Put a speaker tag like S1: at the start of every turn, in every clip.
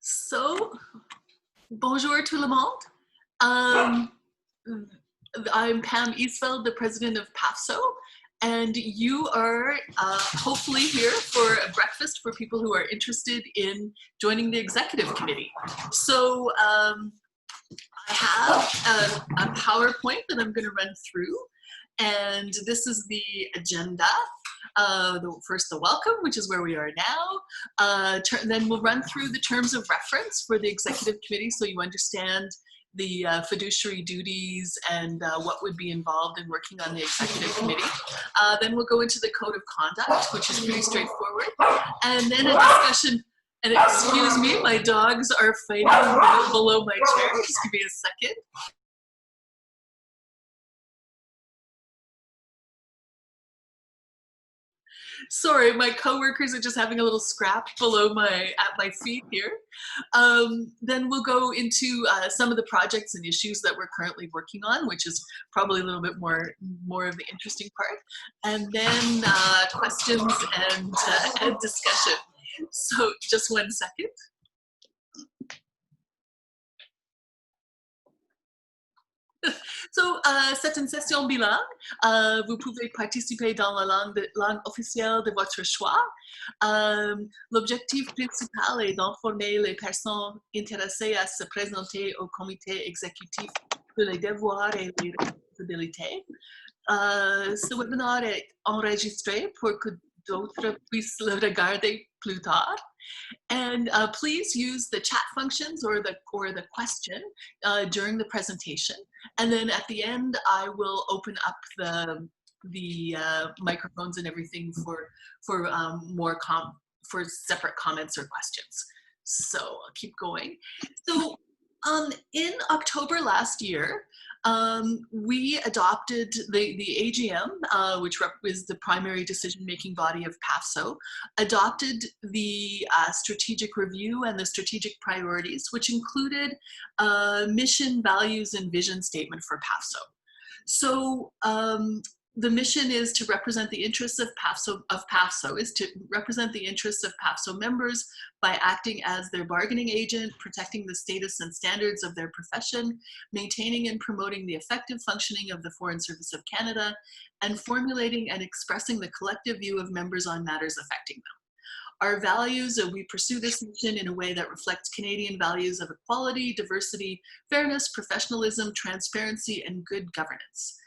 S1: So, bonjour tout le monde. Um, I'm Pam Eastfeld, the president of PAFSO, and you are hopefully here for a breakfast for people who are interested in joining the executive committee. So I have a PowerPoint that I'm going to run through, and this is the agenda. First, the welcome, which is where we are now. Then we'll run through the terms of reference for the executive committee so you understand the fiduciary duties and what would be involved in working on the executive committee. Then we'll go into the code of conduct, which is pretty straightforward. And then a discussion. And excuse me, my dogs are fighting below my chair. Just give me a second. Sorry, my coworkers are just having a little scrap below at my feet here. Then we'll go into some of the projects and issues that we're currently working on, which is probably a little bit more of the interesting part. And then questions and discussion. So just 1 second. So, c'est une session bilingue. Vous pouvez participer dans la langue officielle de votre choix. L'objectif principal est d'informer les personnes intéressées à se présenter au comité exécutif de les devoirs et les responsabilités. Ce webinaire est enregistré pour que d'autres puissent le regarder plus tard. And please use the chat functions or the question during the presentation. And then at the end, I will open up the microphones and everything for separate comments or questions. So I'll keep going. So in October last year, we adopted the AGM, which is the primary decision-making body of PAFSO, adopted the strategic review and the strategic priorities, which included mission, values, and vision statement for PAFSO. So the mission is to represent the interests of PAFSO, is to represent the interests of PAFSO members by acting as their bargaining agent, protecting the status and standards of their profession, maintaining and promoting the effective functioning of the Foreign Service of Canada, and formulating and expressing the collective view of members on matters affecting them. Our values, we pursue this mission in a way that reflects Canadian values of equality, diversity, fairness, professionalism, transparency, and good governance.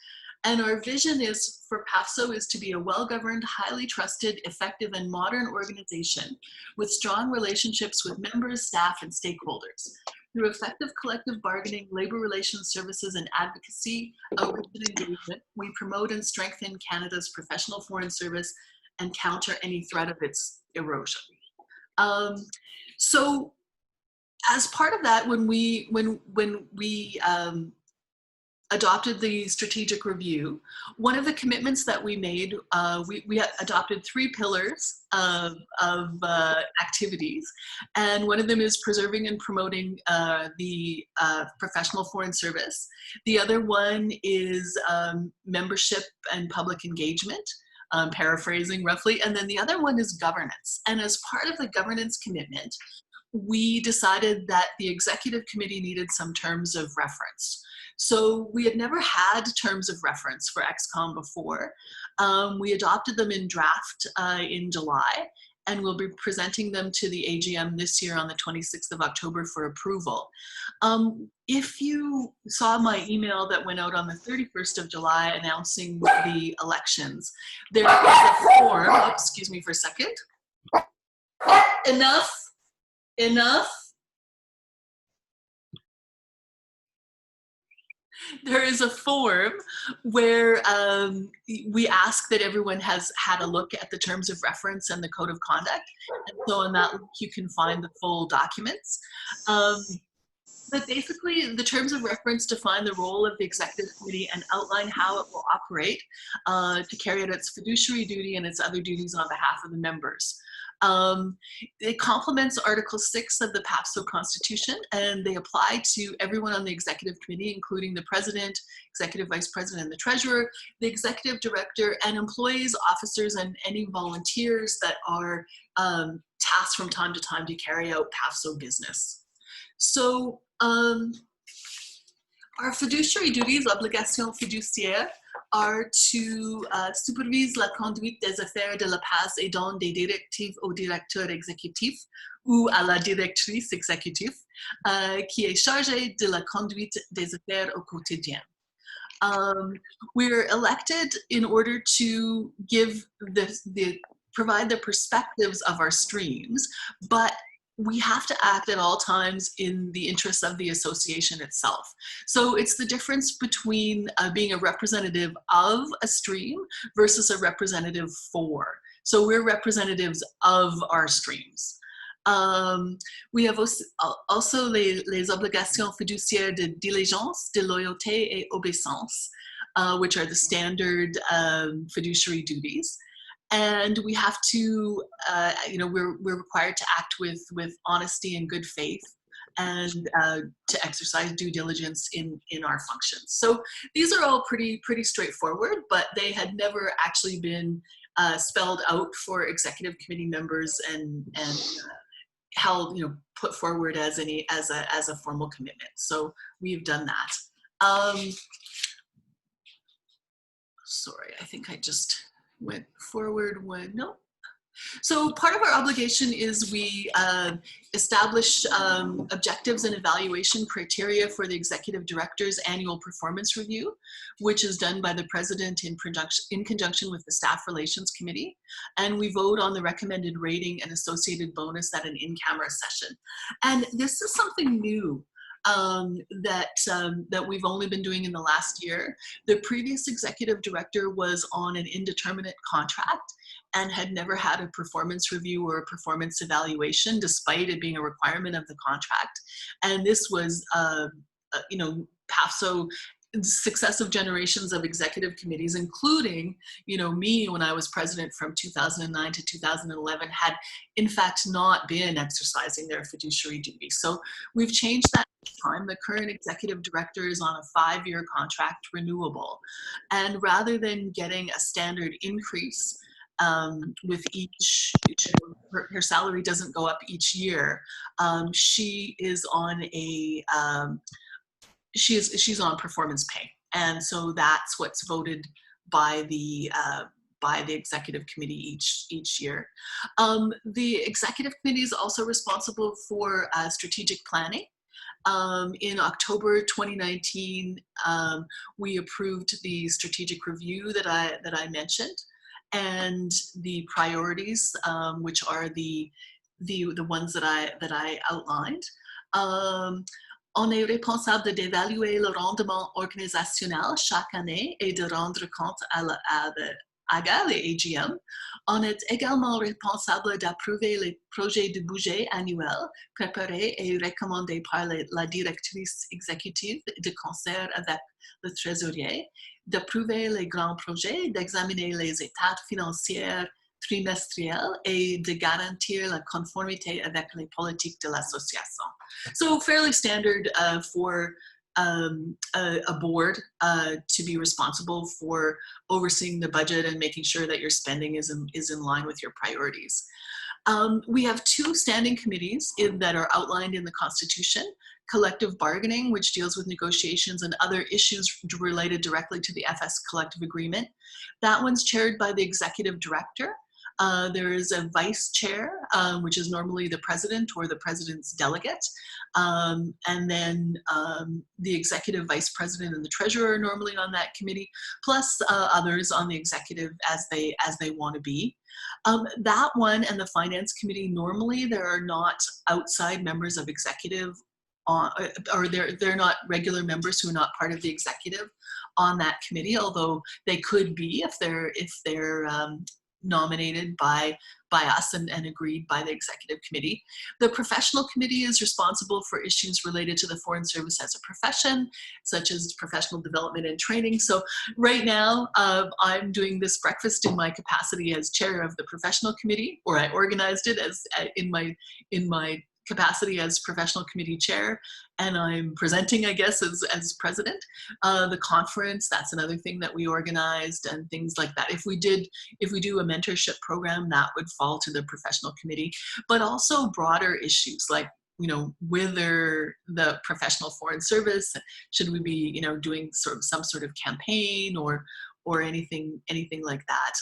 S1: And our vision for PAFSO is to be a well-governed, highly trusted, effective, and modern organization with strong relationships with members, staff, and stakeholders. Through effective collective bargaining, labor relations services, and advocacy, outreach, and engagement, we promote and strengthen Canada's professional foreign service and counter any threat of its erosion. So, as part of that, when we adopted the strategic review, one of the commitments that we made, we adopted 3 pillars of activities, and one of them is preserving and promoting the professional foreign service. The other one is membership and public engagement, paraphrasing roughly, and then the other one is governance. And as part of the governance commitment, we decided that the executive committee needed some terms of reference. So we had never had terms of reference for XCOM before. We adopted them in draft in July, and we'll be presenting them to the AGM this year on the 26th of October for approval. If you saw my email that went out on the 31st of July announcing the elections, there is a form, excuse me for a second. Enough. There is a form where we ask that everyone has had a look at the terms of reference and the code of conduct. And so on that link, you can find the full documents. But basically, the terms of reference define the role of the executive committee and outline how it will operate to carry out its fiduciary duty and its other duties on behalf of the members. It complements Article 6 of the PAPSO Constitution, and they apply to everyone on the executive committee, including the president, executive vice president, and the treasurer, the executive director, and employees, officers, and any volunteers that are tasked from time to time to carry out PAPSO business. So our fiduciary duties, obligations fiduciaires, are to supervise la conduite des affaires de la PAS et donne des directives au directeur exécutif ou à la directrice exécutive qui est chargée de la conduite des affaires au quotidien. We're elected in order to give provide the perspectives of our streams, but we have to act at all times in the interests of the association itself. So it's the difference between being a representative of a stream versus a representative for. So we're representatives of our streams. We have also les obligations fiduciaires de diligence, de loyauté et obéissance, which are the standard fiduciary duties. And we have to, we're required to act with honesty and good faith, and to exercise due diligence in our functions. So these are all pretty straightforward, but they had never actually been spelled out for executive committee members and held, put forward as a formal commitment. So we've done that. Sorry, I think I just went forward no. So part of our obligation is we establish objectives and evaluation criteria for the executive director's annual performance review, which is done by the president in conjunction with the staff relations committee. And we vote on the recommended rating and associated bonus at an in-camera session. And this is something new that we've only been doing in the last year. The previous executive director was on an indeterminate contract and had never had a performance review or a performance evaluation, despite it being a requirement of the contract. And this was, PAFSO, successive generations of executive committees, including, me when I was president from 2009 to 2011, had in fact not been exercising their fiduciary duty. So we've changed that time. The current executive director is on a 5-year contract, renewable. And rather than getting a standard increase with each, her salary doesn't go up each year, she is on a, she's on performance pay. And so that's what's voted by the executive committee each year. The executive committee is also responsible for strategic planning. In October 2019, we approved the strategic review that I mentioned, and the priorities, which are the ones that I outlined. On est responsable d'évaluer le rendement organisationnel chaque année et de rendre compte à les AGM. On est également responsable d'approuver les projets de budget annuel préparés et recommandés par la directrice exécutive de concert avec le trésorier, d'approuver les grands projets, d'examiner les états financiers trimestriel et de garantir la conformité avec les politiques de l'association. So fairly standard for a board to be responsible for overseeing the budget and making sure that your spending is in line with your priorities. We have 2 standing committees that are outlined in the Constitution: collective bargaining, which deals with negotiations and other issues related directly to the FS collective agreement. That one's chaired by the executive director. There is a vice chair, which is normally the president or the president's delegate. And then the executive vice president and the treasurer are normally on that committee, plus others on the executive as they want to be. That one and the finance committee, normally there are not outside members of executive or they're not regular members who are not part of the executive on that committee, although they could be if they're nominated by us and agreed by the executive committee. The professional committee is responsible for issues related to the Foreign Service as a profession, such as professional development and training. So right now, I'm doing this breakfast in my capacity as chair of the professional committee, or I organized it as in my capacity as professional committee chair, and I'm presenting, I guess, as president. The conference, that's another thing that we organized, and things like that. If we do a mentorship program, that would fall to the professional committee, but also broader issues like, you know, whether the professional foreign service, should we be, you know, doing some sort of campaign or anything like that.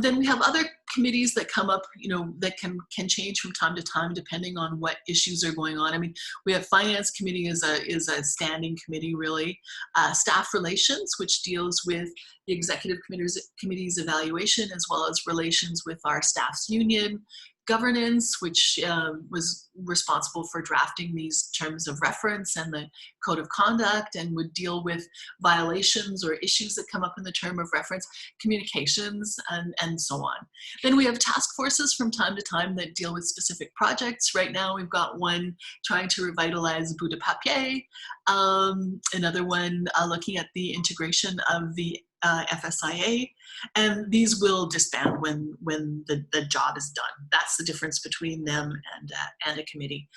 S1: Then we have other committees that come up, you know, that can change from time to time depending on what issues are going on. I mean, we have finance committee is a standing committee, really. Staff relations, which deals with the executive committee's evaluation as well as relations with our staff's union. Governance, which was responsible for drafting these terms of reference and the code of conduct, and would deal with violations or issues that come up in the term of reference. Communications, and so on. Then we have task forces from time to time that deal with specific projects. Right now we've got one trying to revitalize Bout de Papier, another one looking at the integration of the FSIA, and these will disband when the job is done. That's the difference between them and a committee.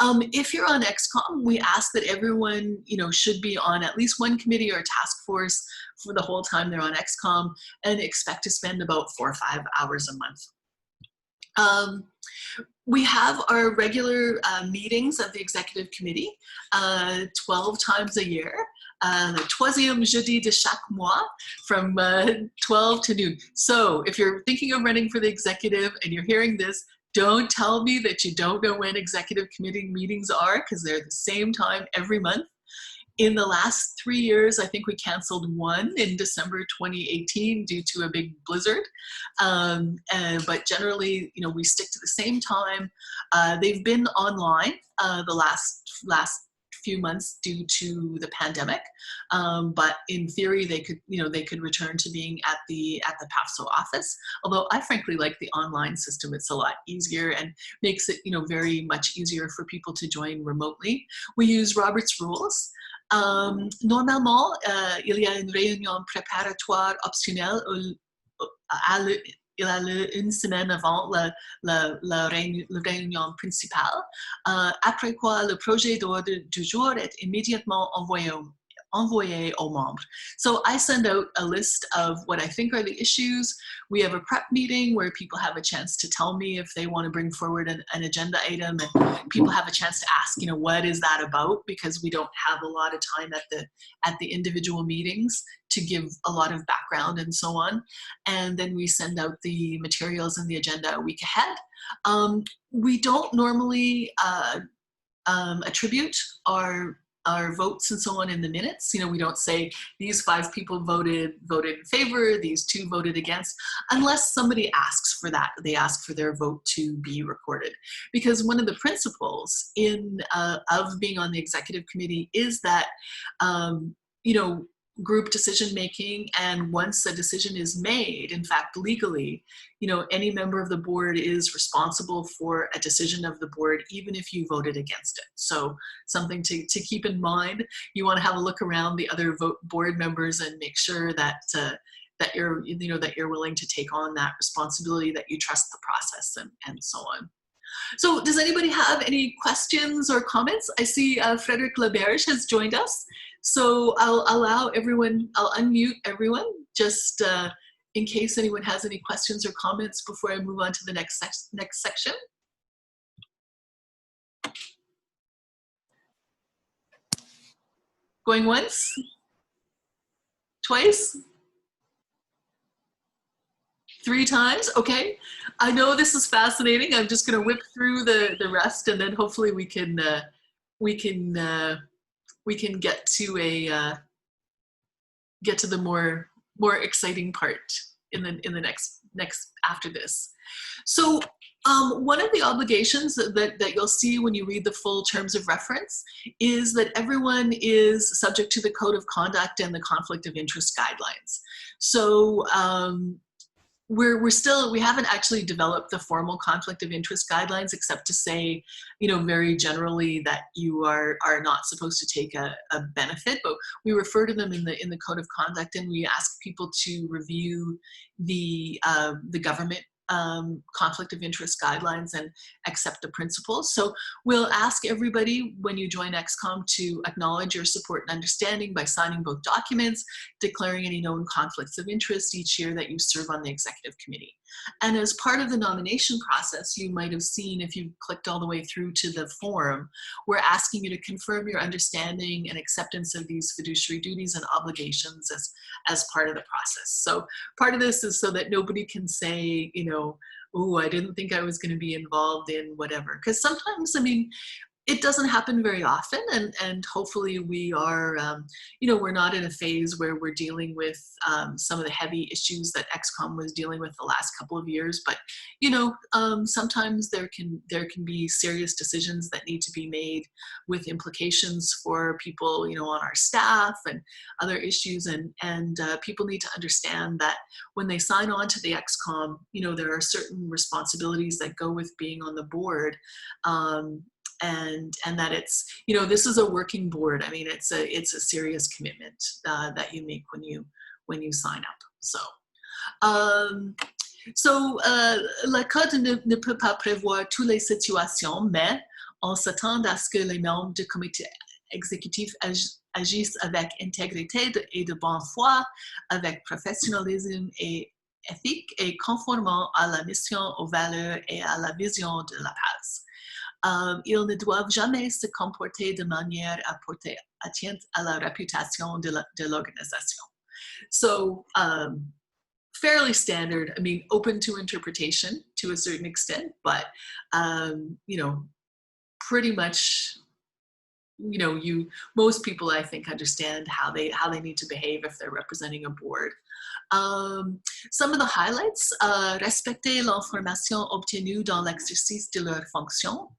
S1: If you're on XCOM, we ask that everyone, you know, should be on at least one committee or task force for the whole time they're on XCOM, and expect to spend about 4 or 5 hours a month. We have our regular meetings of the executive committee 12 times a year. Le troisième jeudi de chaque mois from 12 to noon. So if you're thinking of running for the executive and you're hearing this, don't tell me that you don't know when executive committee meetings are, because they're the same time every month. In the last 3 years, I think we canceled one in December 2018 due to a big blizzard. But generally, you know, we stick to the same time. They've been online the last few months due to the pandemic, but in theory they could return to being at the PAFSO office. Although I frankly like the online system; it's a lot easier and makes it, you know, very much easier for people to join remotely. We use Robert's rules. Normalement, il y a une réunion préparatoire optionnelle une semaine avant la réunion principale, après quoi le projet d'ordre du jour est immédiatement envoyé aux membres. So I send out a list of what I think are the issues. We have a prep meeting where people have a chance to tell me if they want to bring forward an agenda item, and people have a chance to ask, you know, what is that about? Because we don't have a lot of time at the individual meetings to give a lot of background and so on. And then we send out the materials and the agenda a week ahead. We don't normally attribute our votes and so on in the minutes. You know, we don't say these 5 people voted in favor, these 2 voted against, unless somebody asks for that. They ask for their vote to be recorded. Because one of the principles of being on the executive committee is that, you know, group decision making, and once a decision is made, in fact legally, you know, any member of the board is responsible for a decision of the board, even if you voted against it. So something to keep in mind. You want to have a look around the other board members and make sure that that you're willing to take on that responsibility, that you trust the process, and so on. So does anybody have any questions or comments? I see Frederic Laberge has joined us. So I'll unmute everyone just in case anyone has any questions or comments before I move on to the next section. Going once? Twice? 3 times? Okay. I know this is fascinating. I'm just going to whip through the rest, and then hopefully we can get to the more exciting part in the next after this. So one of the obligations that you'll see when you read the full terms of reference is that everyone is subject to the code of conduct and the conflict of interest guidelines. So we haven't actually developed the formal conflict of interest guidelines, except to say, very generally that you are not supposed to take a benefit, but we refer to them in the code of conduct, and we ask people to review the government conflict of interest guidelines and accept the principles. So we'll ask everybody when you join XCOM to acknowledge your support and understanding by signing both documents, declaring any known conflicts of interest each year that you serve on the executive committee. And as part of the nomination process, you might have seen, if you clicked all the way through to the form, we're asking you to confirm your understanding and acceptance of these fiduciary duties and obligations as part of the process. So part of this is so that nobody can say, oh, I didn't think I was going to be involved in whatever. Because sometimes, it doesn't happen very often, and hopefully we are, we're not in a phase where we're dealing with some of the heavy issues that XCOM was dealing with the last couple of years. But sometimes there can be serious decisions that need to be made with implications for people, on our staff and other issues, and people need to understand that when they sign on to the XCOM, there are certain responsibilities that go with being on the board. And that it's, this is a working board. It's a serious commitment that you make when you sign up. Le code ne peut pas prévoir toutes les situations, mais on s'attend à ce que les membres du comité exécutif agissent avec intégrité et de bonne foi, avec professionnalisme et éthique, et conformément à la mission, aux valeurs et à la vision de la base. Ils ne doivent jamais se comporter de manière à porter atteinte à la réputation de l'organisation. So, fairly standard, open to interpretation to a certain extent, but, pretty much, most people, I think, understand how they need to behave if they're representing a board. Some of the highlights, respecter l'information obtenue dans l'exercice de leurs fonctions,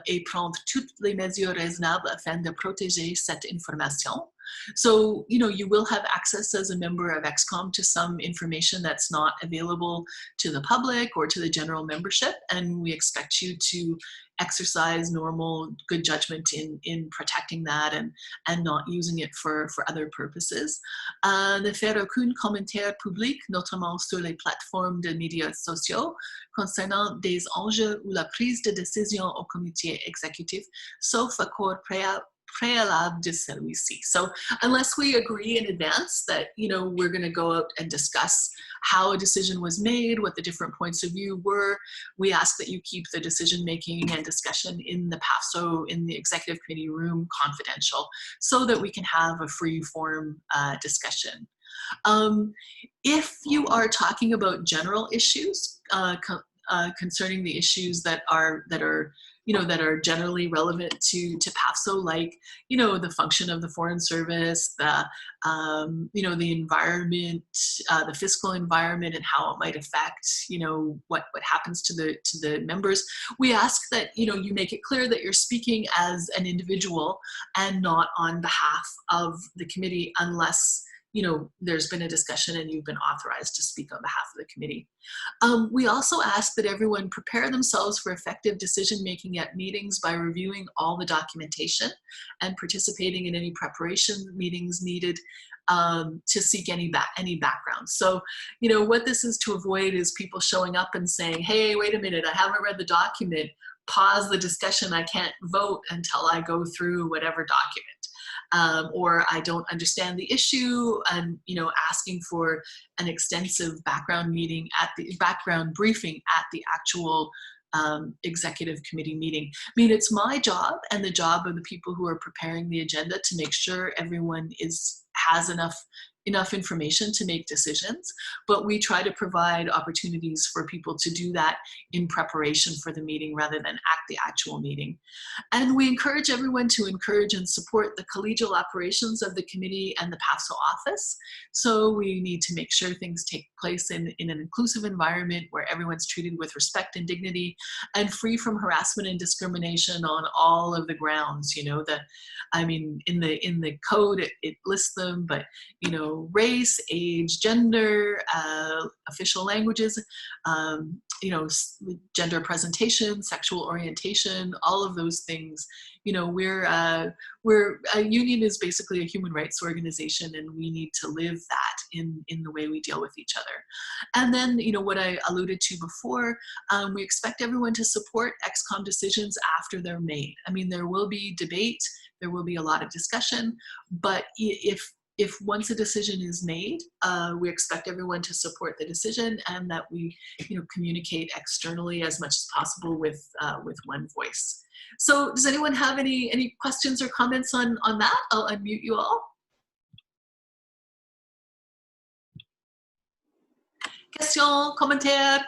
S1: et prendre toutes les mesures raisonnables afin de protéger cette information. So, you will have access as a member of XCOM to some information that's not available to the public or to the general membership, and we expect you to exercise normal good judgment in protecting that and not using it for other purposes. Ne faire aucun commentaire public, notamment sur les plateformes de médias sociaux, concernant des enjeux ou la prise de décision au comité exécutif, sauf accord préalable de celui-ci. So unless we agree in advance that, we're going to go out and discuss how a decision was made, what the different points of view were, we ask that you keep the decision-making and discussion in the PAFSO, in the executive committee room, confidential, so that we can have a free-form discussion. If you are talking about general issues concerning the issues that are generally relevant to PAFSO, like, the function of the Foreign Service, the environment, the fiscal environment, and how it might affect, what happens to the members, we ask that, you make it clear that you're speaking as an individual and not on behalf of the committee, unless there's been a discussion and you've been authorized to speak on behalf of the committee. We also ask that everyone prepare themselves for effective decision-making at meetings by reviewing all the documentation and participating in any preparation meetings needed to seek any background. So, what this is to avoid is people showing up and saying, hey, wait a minute, I haven't read the document, pause the discussion, I can't vote until I go through whatever document. Or I don't understand the issue, and asking for an extensive background briefing at the actual executive committee meeting. It's my job and the job of the people who are preparing the agenda to make sure everyone has enough information to make decisions, but we try to provide opportunities for people to do that in preparation for the meeting rather than at the actual meeting. And we encourage everyone to encourage and support the collegial operations of the committee and the PAFSO office. So we need to make sure things take place in an inclusive environment where everyone's treated with respect and dignity and free from harassment and discrimination on all of the grounds. In the code it lists them, but race, age, gender, official languages, gender presentation, sexual orientation, all of those things. We're a union is basically a human rights organization, and we need to live that in the way we deal with each other. And then, what I alluded to before, we expect everyone to support XCOM decisions after they're made. I mean, there will be debate, there will be a lot of discussion, but if once a decision is made, we expect everyone to support the decision, and that we, communicate externally as much as possible with one voice. So does anyone have any questions or comments on that? I'll unmute you all. Question, commentaire?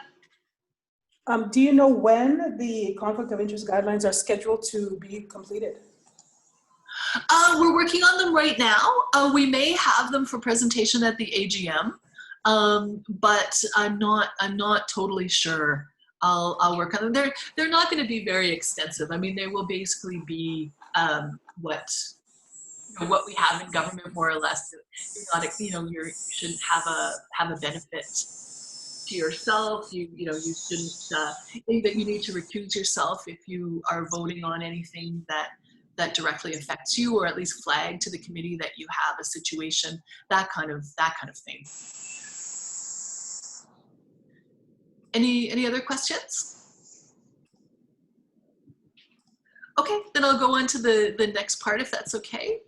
S2: Do you know when the conflict of interest guidelines are scheduled to be completed?
S1: We're working on them right now. We may have them for presentation at the AGM, but I'm not totally sure. I'll work on them. They're not going to be very extensive. I mean, they will basically be what we have in government, more or less. You're not, you shouldn't have a benefit to yourself. You shouldn't think that you need to recuse yourself if you are voting on anything that directly affects you, or at least flag to the committee that you have a situation, that kind of thing. Any other questions? Okay, then I'll go on to the next part, if that's okay.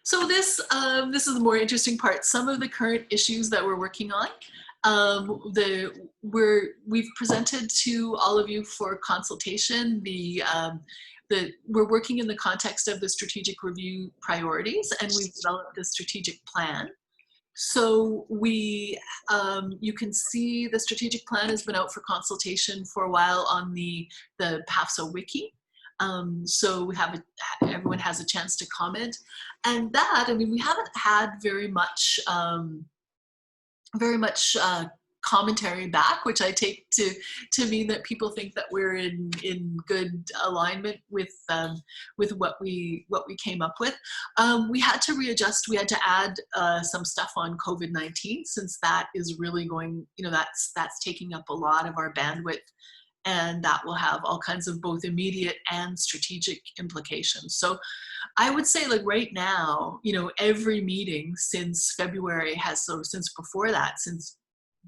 S1: So this is the more interesting part. Some of the current issues that we're working on, we've presented to all of you for consultation. We're working in the context of the strategic review priorities, and we've developed a strategic plan. So you can see the strategic plan has been out for consultation for a while on the PAFSA wiki. So everyone has a chance to comment, and we haven't had very much commentary back, which I take to mean that people think that we're in good alignment with what we came up with. We had to readjust. We had to add some stuff on COVID-19, since that is really going, that's taking up a lot of our bandwidth, and that will have all kinds of both immediate and strategic implications. So I would say, like, right now, every meeting since February since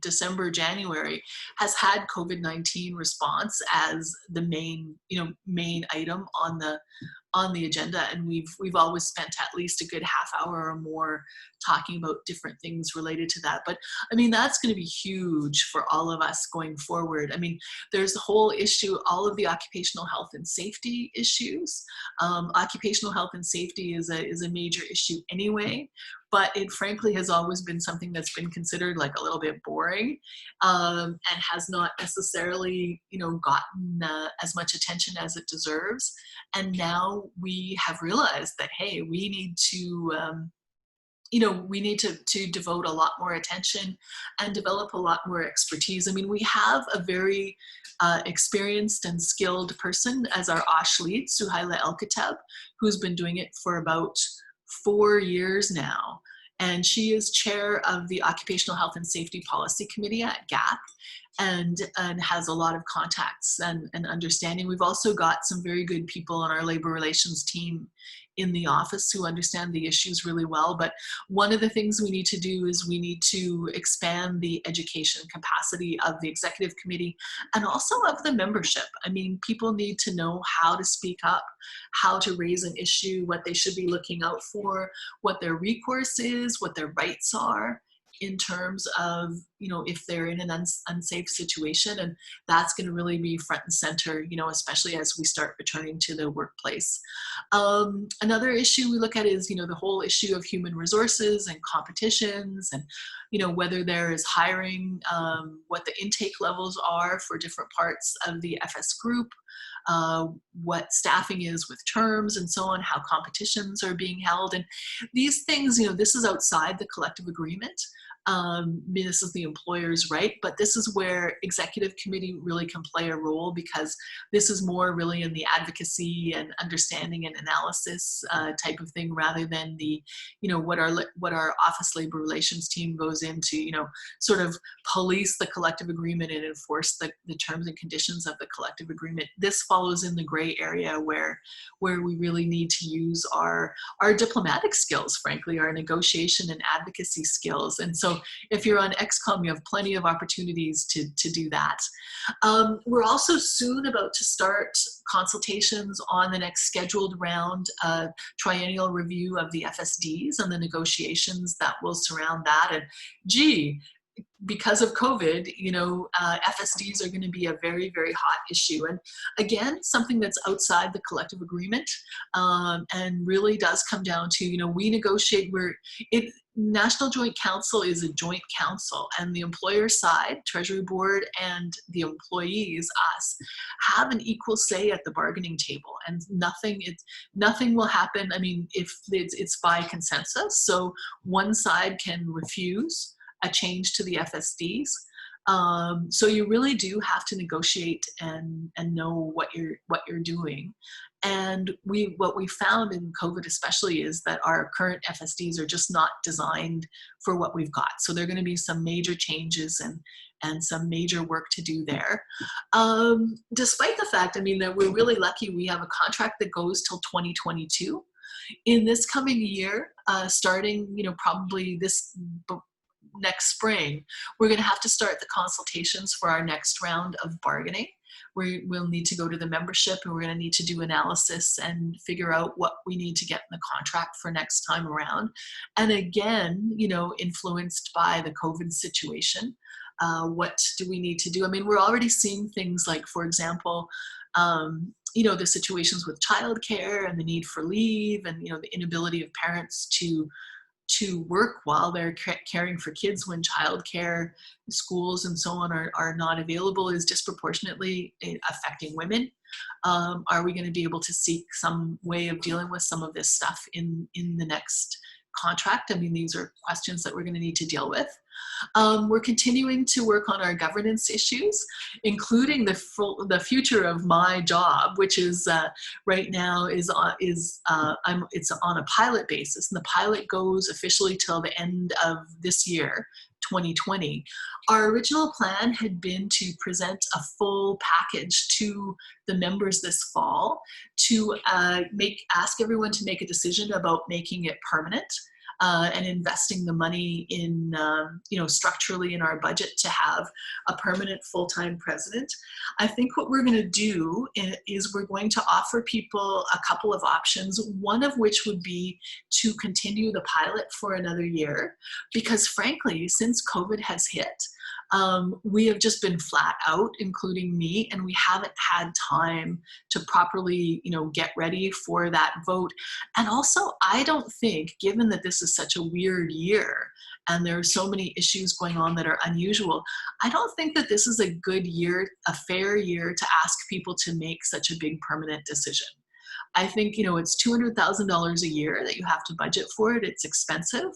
S1: December, January, has had COVID-19 response as the main item on the agenda, and we've always spent at least a good half hour or more talking about different things related to that. But I mean, that's going to be huge for all of us going forward. I mean, there's the whole issue, all of the occupational health and safety issues. Occupational health and safety is a major issue anyway, but it frankly has always been something that's been considered like a little bit boring, and has not necessarily, gotten as much attention as it deserves. And now we have realized that, hey, we need to, to devote a lot more attention and develop a lot more expertise. I mean, we have a very experienced and skilled person as our OSH lead, Suhaila El-Katab, who's been doing it for about 4 years now. And she is chair of the Occupational Health and Safety Policy Committee at GAP, and has a lot of contacts and understanding. We've also got some very good people on our labor relations team in the office who understand the issues really well. But one of the things we need to do is we need to expand the education capacity of the executive committee and also of the membership. I mean, people need to know how to speak up, how to raise an issue, what they should be looking out for, what their recourse is, what their rights are in terms of, if they're in an unsafe situation. And that's going to really be front and center, especially as we start returning to the workplace. Another issue we look at is, the whole issue of human resources and competitions, and, whether there is hiring, what the intake levels are for different parts of the FS group, what staffing is with terms and so on, how competitions are being held. And these things, this is outside the collective agreement. This is the employer's right, but this is where executive committee really can play a role, because this is more really in the advocacy and understanding and analysis type of thing, rather than the, what our office labor relations team goes into, sort of police the collective agreement and enforce the terms and conditions of the collective agreement. This follows in the gray area where we really need to use our diplomatic skills, frankly, our negotiation and advocacy skills. And so if you're on XCOM, you have plenty of opportunities to do that. We're also soon about to start consultations on the next scheduled round triennial review of the FSDs and the negotiations that will surround that. And gee, because of COVID, FSDs are going to be a very, very hot issue. And again, something that's outside the collective agreement, and really does come down to, we negotiate, National Joint Council is a joint council, and the employer side, Treasury Board, and the employees, us, have an equal say at the bargaining table, and nothing will happen. I mean, if it's by consensus, so one side can refuse a change to the FSDs. So you really do have to negotiate and know what you're doing. And what we found in COVID especially is that our current FSDs are just not designed for what we've got. So there are going to be some major changes and some major work to do there. Despite the fact, that we're really lucky, we have a contract that goes till 2022. In this coming year, starting, probably this next spring, we're going to have to start the consultations for our next round of bargaining. We'll need to go to the membership, and we're going to need to do analysis and figure out what we need to get in the contract for next time around. And again, influenced by the COVID situation, what do we need to do? We're already seeing things like, for example, the situations with childcare and the need for leave, and the inability of parents to work while they're caring for kids when childcare, schools, and so on are not available, is disproportionately affecting women. Are we going to be able to seek some way of dealing with some of this stuff in the next contract? These are questions that we're going to need to deal with. We're continuing to work on our governance issues, including the future of my job, which is right now it's on a pilot basis, and the pilot goes officially till the end of this year, 2020. Our original plan had been to present a full package to the members this fall to ask everyone to make a decision about making it permanent. And investing the money in, structurally in our budget to have a permanent full-time president. I think what we're going to do is we're going to offer people a couple of options, one of which would be to continue the pilot for another year, because frankly, since COVID has hit, we have just been flat out, including me, and we haven't had time to properly, get ready for that vote. And also, I don't think, given that this is such a weird year and there are so many issues going on that are unusual, I don't think that this is a good year, a fair year to ask people to make such a big permanent decision. I think, it's $200,000 a year that you have to budget for it. It's expensive.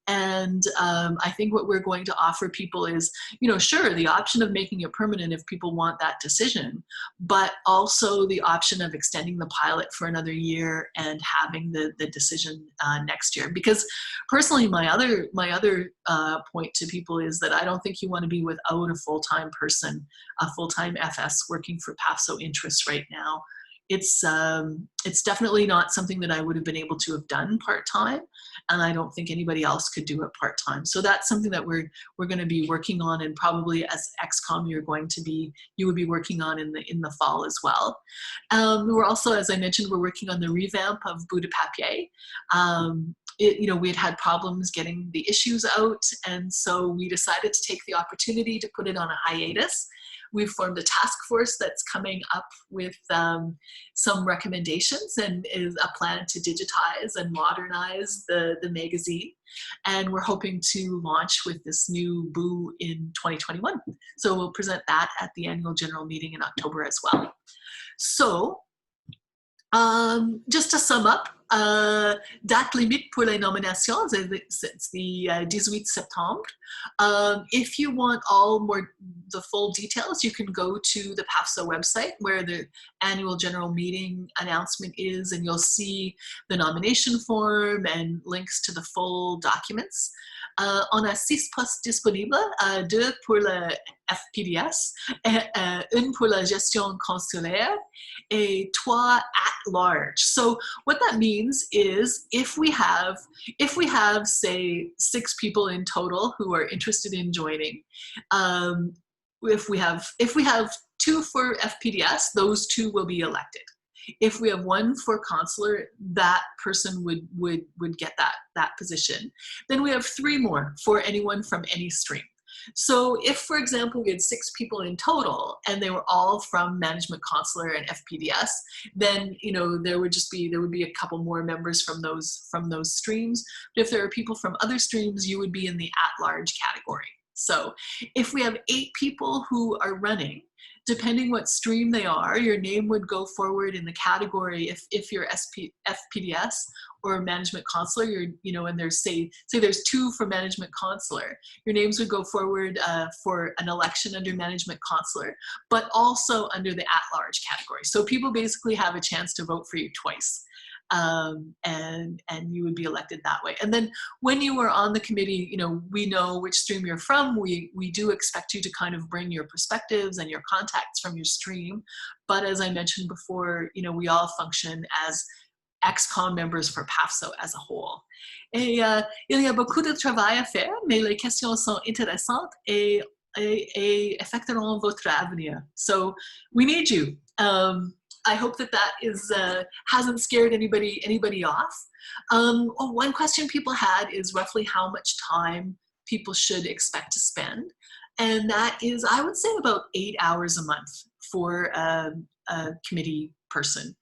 S1: And I think what we're going to offer people is, sure, the option of making it permanent if people want that decision, but also the option of extending the pilot for another year and having the decision next year. Because personally, my other point to people is that I don't think you want to be without a full-time person, a full-time FS working for PAFSO interests right now. It's definitely not something that I would have been able to have done part-time, and I don't think anybody else could do it part-time. So that's something that we're going to be working on, and probably as XCOM you would be working on in the fall as well. We're also, as I mentioned, we're working on the revamp of Bout de Papier. We had problems getting the issues out, and so we decided to take the opportunity to put it on a hiatus. We've formed a task force that's coming up with some recommendations, and is a plan to digitize and modernize the magazine. And we're hoping to launch with this new Boo in 2021. So we'll present that at the annual general meeting in October as well. So just to sum up, Date limite pour les nominations, it's the 18 septembre. If you want the full details, you can go to the PAFSA website where the annual general meeting announcement is, and you'll see the nomination form and links to the full documents. On a 6 postes disponibles, 2 pour le FPDS, une pour la gestion consulaire, et 3 at large. So what that means is if we have, say, 6 people in total who are interested in joining, if we have 2 for FPDS, those 2 will be elected. If we have 1 for consular, that person would get that position. Then we have 3 more for anyone from any stream. So if, for example, we had 6 people in total and they were all from management consular and FPDS, then there would be a couple more members from those streams. But if there are people from other streams, you would be in the at-large category. So if we have 8 people who are running, depending what stream they are, your name would go forward in the category if you're FPDS or management consular, and there's say there's 2 for management consular, your names would go forward for an election under management consular, but also under the at-large category. So people basically have a chance to vote for you twice. And you would be elected that way. And then when you are on the committee, we know which stream you're from. We do expect you to kind of bring your perspectives and your contacts from your stream. But as I mentioned before, we all function as ex-com members for PAFSO as a whole. Et il y a beaucoup de travail à faire, mais les questions sont intéressantes et affecteront votre avenir. So we need you. I hope that hasn't scared anybody off. One question people had is roughly how much time people should expect to spend. And that is, I would say, about 8 hours a month for a committee person.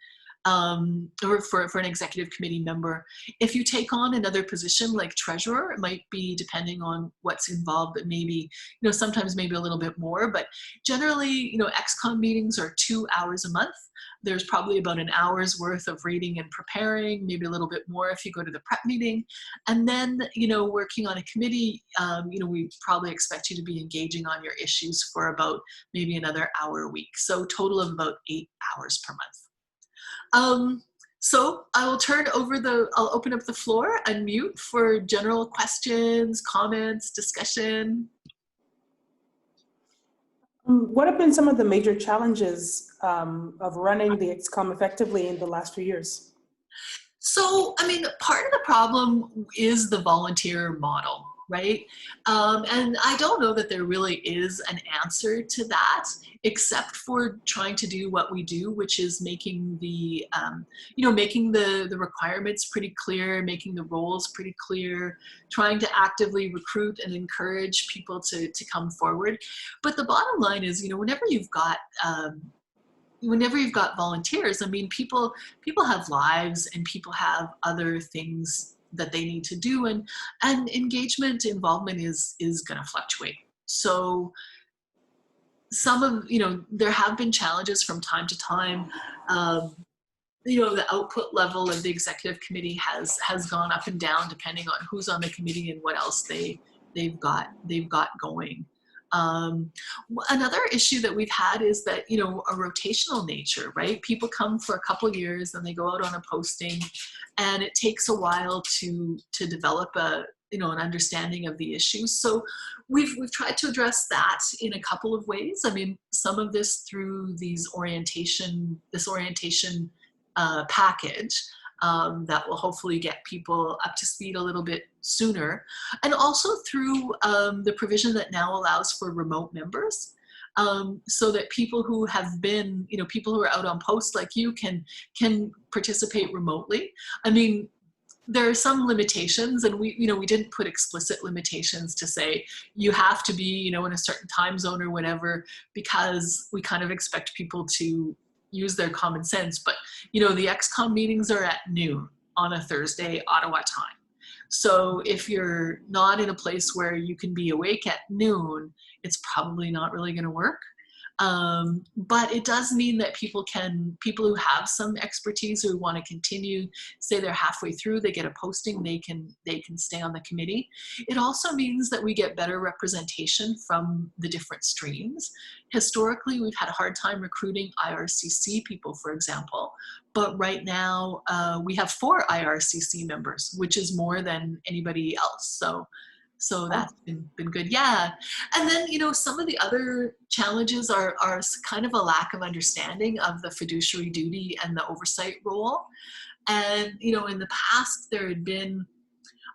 S1: Or for an executive committee member. If you take on another position like treasurer, it might be depending on what's involved, but maybe, sometimes maybe a little bit more, but generally, XCOM meetings are 2 hours a month. There's probably about an hour's worth of reading and preparing, maybe a little bit more if you go to the prep meeting. And then, working on a committee, we probably expect you to be engaging on your issues for about maybe another hour a week. So total of about 8 hours per month. So I will I'll open up the floor, unmute for general questions, comments, discussion.
S2: What have been some of the major challenges of running the XCOM effectively in the last few years?
S1: So, part of the problem is the volunteer model, right? And I don't know that there really is an answer to that, except for trying to do what we do, which is making the requirements pretty clear, making the roles pretty clear, trying to actively recruit and encourage people to come forward. But the bottom line is, whenever you've got volunteers, people have lives and people have other things that they need to do, and engagement, involvement is going to fluctuate. So there have been challenges from time to time. The output level of the executive committee has gone up and down depending on who's on the committee and what else they've got going. Another issue that we've had is that, a rotational nature, right? People come for a couple of years and they go out on a posting, and it takes a while to develop an understanding of the issues. So we've tried to address that in a couple of ways. Some of this through this orientation package. That will hopefully get people up to speed a little bit sooner. And also through the provision that now allows for remote members, so that people who have been, people who are out on post like you can participate remotely. There are some limitations, and we didn't put explicit limitations to say you have to be, in a certain time zone or whatever, because we kind of expect people to use their common sense. But the XCOM meetings are at noon on a Thursday, Ottawa time. So if you're not in a place where you can be awake at noon, it's probably not really going to work. But it does mean that people who have some expertise who want to continue, say they're halfway through, they get a posting, they can stay on the committee. It also means that we get better representation from the different streams. Historically, we've had a hard time recruiting IRCC people, for example, but right now we have 4 IRCC members, which is more than anybody else. So
S2: Oh,
S1: that's been good. Yeah. And then, some of the other challenges are kind of a lack of understanding of the fiduciary duty and the oversight role. And, in the past, there had been,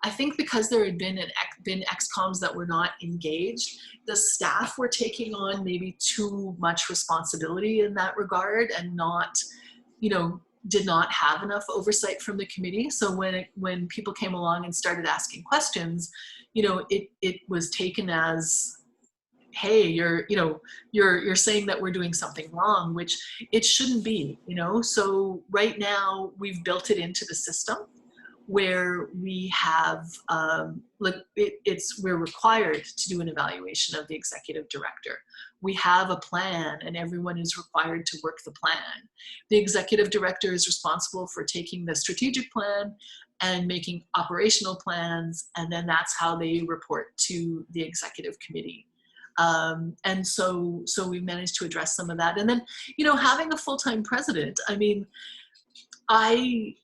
S1: I think because there had been XCOMs that were not engaged, the staff were taking on maybe too much responsibility in that regard and not, did not have enough oversight from the committee. So when people came along and started asking questions, it was taken as, hey, you're saying that we're doing something wrong, which it shouldn't be. So right now we've built it into the system where we have we're required to do an evaluation of the executive director. We have a plan and everyone is required to work the plan. The executive director is responsible for taking the strategic plan and making operational plans, and then that's how they report to the executive committee. And so we managed to address some of that. And then, having a full-time president, I mean, I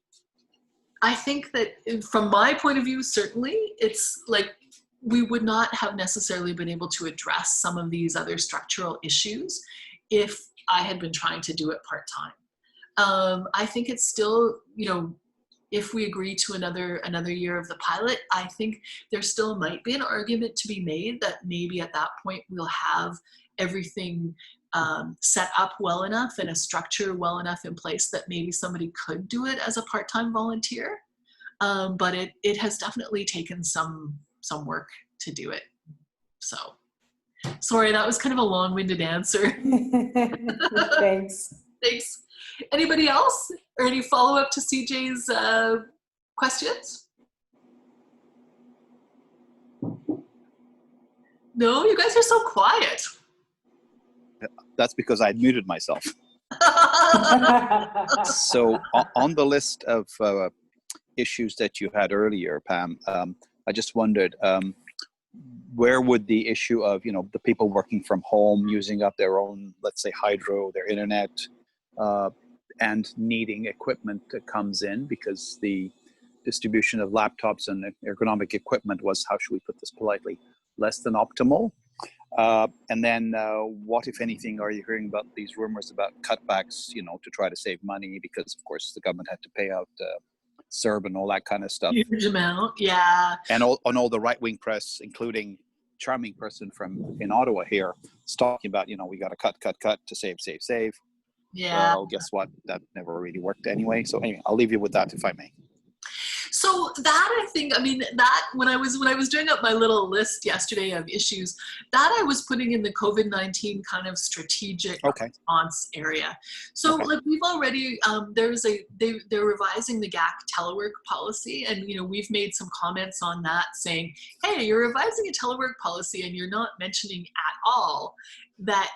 S1: think that from my point of view, certainly, it's like we would not have necessarily been able to address some of these other structural issues if I had been trying to do it part-time. I think it's still, if we agree to another year of the pilot, I think there still might be an argument to be made that maybe at that point we'll have everything set up well enough and a structure well enough in place that maybe somebody could do it as a part-time volunteer. But it has definitely taken some work to do it. So sorry, that was kind of a long-winded answer.
S2: thanks.
S1: Thanks. Anybody else or any follow-up to CJ's questions? No, you guys are so quiet.
S3: That's because I muted myself. So on the list of issues that you had earlier, Pam, I just wondered, where would the issue of, the people working from home, using up their own, let's say, hydro, their internet, and needing equipment that comes in, because the distribution of laptops and ergonomic equipment was, how should we put this politely, less than optimal. And then what, if anything, are you hearing about these rumors about cutbacks, to try to save money, because of course the government had to pay out CERB and all that kind of stuff.
S1: Huge amount, yeah.
S3: And all the right-wing press, including charming person in Ottawa here, is talking about, we got to cut to save.
S1: Yeah.
S3: Well, guess what? That never really worked anyway. So anyway, I'll leave you with that, if I may.
S1: So that, I think, that when I was doing up my little list yesterday of issues, that I was putting in the COVID-19 kind of strategic response area. So like we've already, they're revising the GAC telework policy, and we've made some comments on that saying, hey, you're revising a telework policy and you're not mentioning at all that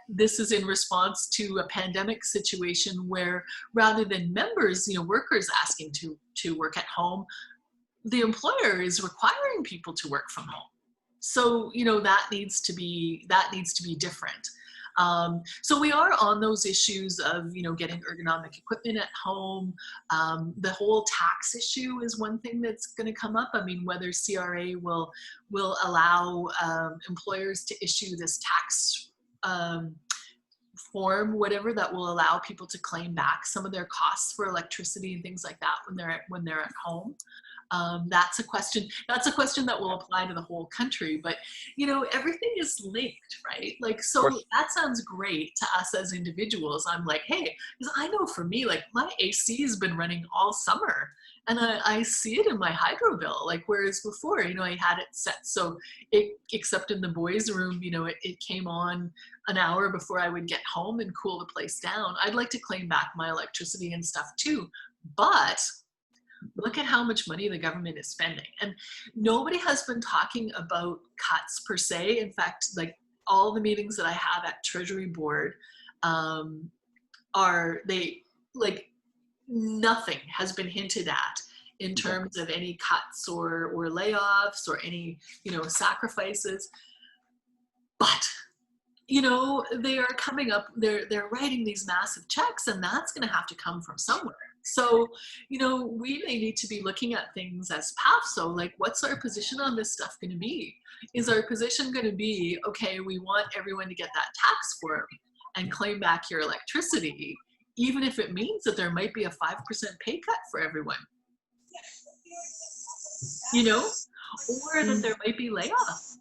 S1: this is in response to a pandemic situation where rather than members, workers asking to work at home, the employer is requiring people to work from home. So, that needs to be different. So we are on those issues of, getting ergonomic equipment at home. The whole tax issue is one thing that's going to come up. Whether CRA will allow employers to issue this tax form, whatever, that will allow people to claim back some of their costs for electricity and things like that when they're at home. That's a question that will apply to the whole country, but everything is linked, right? Like, so that sounds great to us as individuals. I'm like, hey, because I know for me, like my AC has been running all summer and I see it in my hydro bill, like, whereas before, I had it set so except in the boys' room, it came on an hour before I would get home and cool the place down. I'd like to claim back my electricity and stuff too, but look at how much money the government is spending. And nobody has been talking about cuts per se. In fact, like all the meetings that I have at Treasury Board are they like nothing has been hinted at in terms of any cuts or layoffs or any, you know, sacrifices. But, you know, they are coming up, they're writing these massive checks, and that's going to have to come from somewhere. So, you know, we may need to be looking at things as PAFSO, like what's our position on this stuff going to be? Is our position going to be, okay, we want everyone to get that tax form and claim back your electricity, even if it means that there might be a 5% pay cut for everyone, you know, or that there might be layoffs.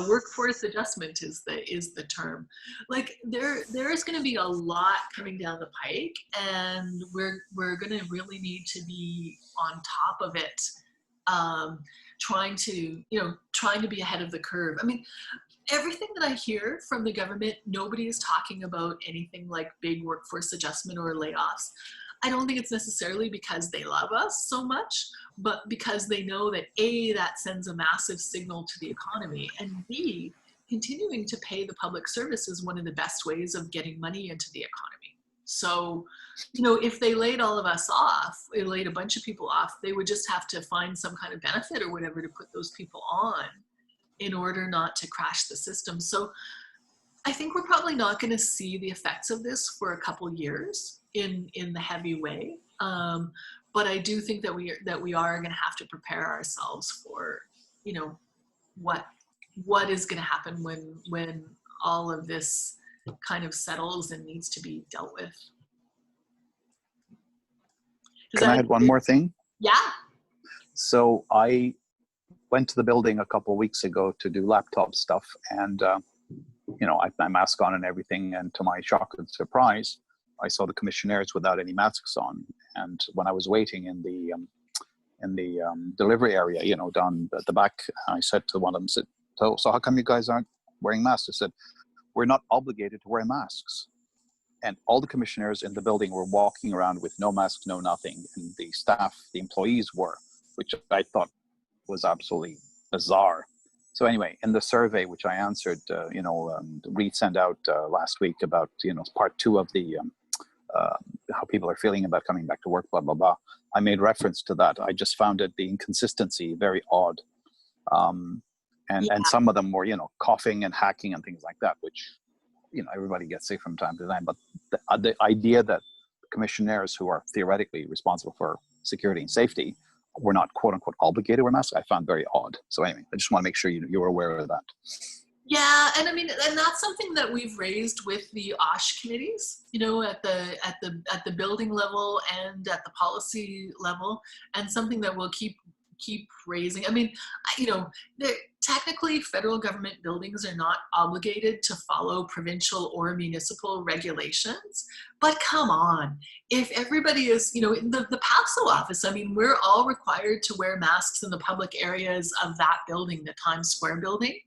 S1: Workforce adjustment is the term. Like there is going to be a lot coming down the pike, and we're going to really need to be on top of it, trying to be ahead of the curve. I mean, everything that I hear from the government, nobody is talking about anything like big workforce adjustment or layoffs. I don't think it's necessarily because they love us so much, but because they know that A, that sends a massive signal to the economy, and B, continuing to pay the public service is one of the best ways of getting money into the economy. So, you know, if they laid all of us off, they laid a bunch of people off, they would just have to find some kind of benefit or whatever to put those people on in order not to crash the system. So I think we're probably not going to see the effects of this for a couple years in the heavy way. But I do think that we are going to have to prepare ourselves for, you know, what is going to happen when all of this kind of settles and needs to be dealt with.
S3: Can I add one more thing?
S1: Yeah.
S3: So I went to the building a couple of weeks ago to do laptop stuff, and you know, I had my mask on and everything, and to my shock and surprise, I saw the commissionaires without any masks on. And when I was waiting in the delivery area, you know, down at the back, I said to one of them, so how come you guys aren't wearing masks? I said, we're not obligated to wear masks. And all the commissionaires in the building were walking around with no masks, no nothing. And the staff, the employees were, which I thought was absolutely bizarre. So anyway, in the survey, which I answered, Reed sent out last week about, you know, part 2 of the how people are feeling about coming back to work, blah, blah, blah. I made reference to that. I just found it, the inconsistency, very odd. And some of them were, you know, coughing and hacking and things like that, which, you know, everybody gets sick from time to time. But the idea that commissionaires who are theoretically responsible for security and safety were not, quote unquote, obligated to wear masks, I found very odd. So anyway, I just want to make sure you were aware of that.
S1: Yeah, and I mean, and that's something that we've raised with the OSH committees, you know, at the building level and at the policy level, and something that we'll keep raising. I mean, you know, technically federal government buildings are not obligated to follow provincial or municipal regulations, but come on, if everybody is, you know, in the PAFSO office, I mean, we're all required to wear masks in the public areas of that building, the Times Square building.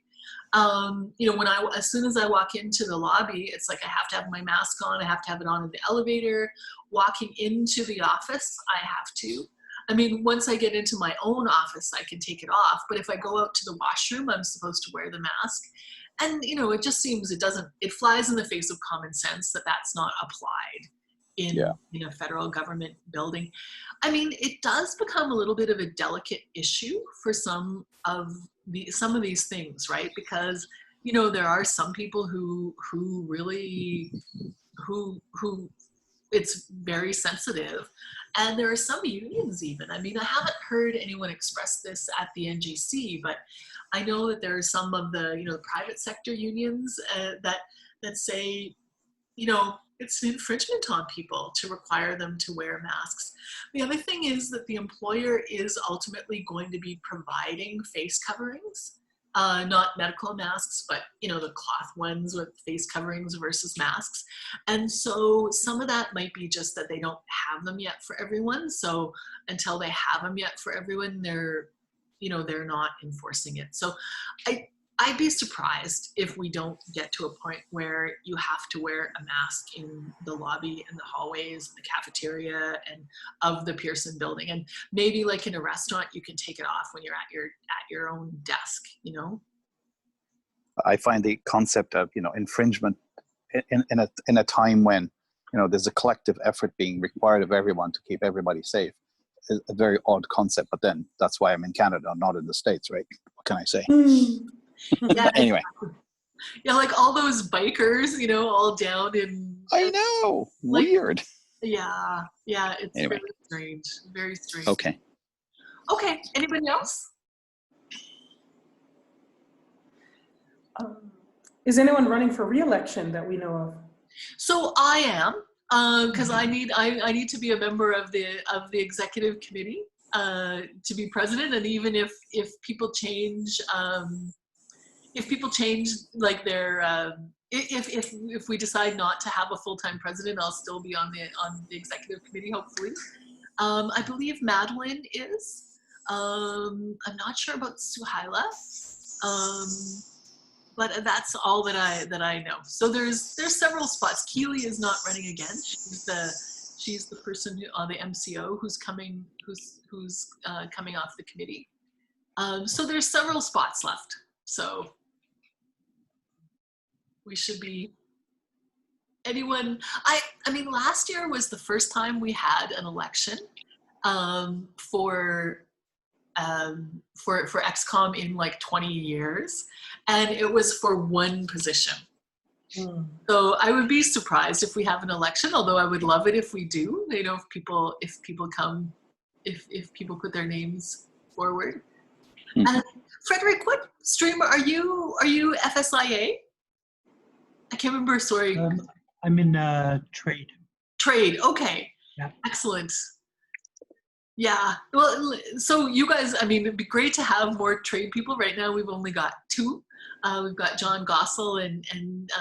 S1: You know, as soon as I walk into the lobby, it's like I have to have my mask on, I have to have it on in the elevator. Walking into the office, I have to. I mean, once I get into my own office, I can take it off. But if I go out to the washroom, I'm supposed to wear the mask. And, you know, it just seems it flies in the face of common sense that that's not applied in a federal government building. I mean, it does become a little bit of a delicate issue for some of these things, right? Because, you know, there are some people who really it's very sensitive. And there are some unions even. I mean, I haven't heard anyone express this at the NGC, but I know that there are some of the, you know, private sector unions that say, you know, it's an infringement on people to require them to wear masks. The other thing is that the employer is ultimately going to be providing face coverings, not medical masks, but, you know, the cloth ones with face coverings versus masks. And so some of that might be just that they don't have them yet for everyone. So until they have them yet for everyone, they're not enforcing it. So I'd be surprised if we don't get to a point where you have to wear a mask in the lobby and the hallways, the cafeteria, and of the Pearson building. And maybe like in a restaurant, you can take it off when you're at your own desk, you know?
S3: I find the concept of, infringement in a time when, there's a collective effort being required of everyone to keep everybody safe, is a very odd concept. But then that's why I'm in Canada, not in the States, right? What can I say?
S1: Yeah,
S3: Anyway.
S1: Yeah, like all those bikers, all down in.
S3: I know.
S1: Like,
S3: weird.
S1: Yeah, it's
S3: Anyway.
S1: very strange. Very strange.
S3: Okay.
S1: Okay, anybody else?
S2: Is anyone running for re-election that we know of?
S1: So I am, because I need to be a member of the executive committee to be president, and even if people change, like their if we decide not to have a full-time president, I'll still be on the executive committee, hopefully. I believe Madeline is. I'm not sure about Suhaila. But that's all that I know. So there's several spots. Keely is not running again. She's the person the MCO who's coming off the committee. So there's several spots left. So we should be anyone. I mean, last year was the first time we had an election for XCOM in like 20 years, and it was for one position. So I would be surprised if we have an election, although I would love it if we do. If people put their names forward. And Frederick, what stream are you FSIA? I can't remember, sorry.
S4: I'm in trade.
S1: Trade, okay.
S4: Yeah.
S1: Excellent. Yeah, well, so you guys, I mean, it'd be great to have more trade people. Right now, we've only got two. We've got John Gossel and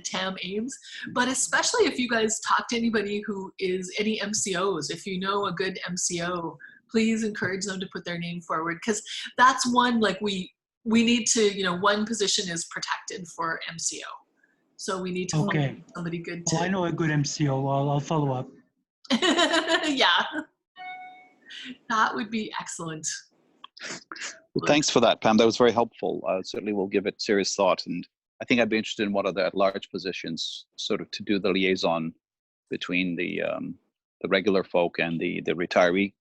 S1: Tam Ames. But especially if you guys talk to anybody who is any MCOs, if you know a good MCO, please encourage them to put their name forward, because that's one, like we need to, one position is protected for MCO. So we need to find somebody good to.
S4: Well, I know a good MCO. I'll follow up.
S1: Yeah. That would be excellent.
S3: Well, thanks for that, Pam. That was very helpful. Certainly we'll give it serious thought. And I think I'd be interested in one of the at-large positions, sort of to do the liaison between the regular folk and the retiree,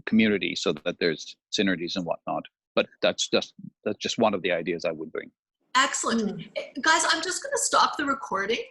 S3: community, so that there's synergies and whatnot. But that's just one of the ideas I would bring.
S1: Excellent. Guys, I'm just going to stop the recording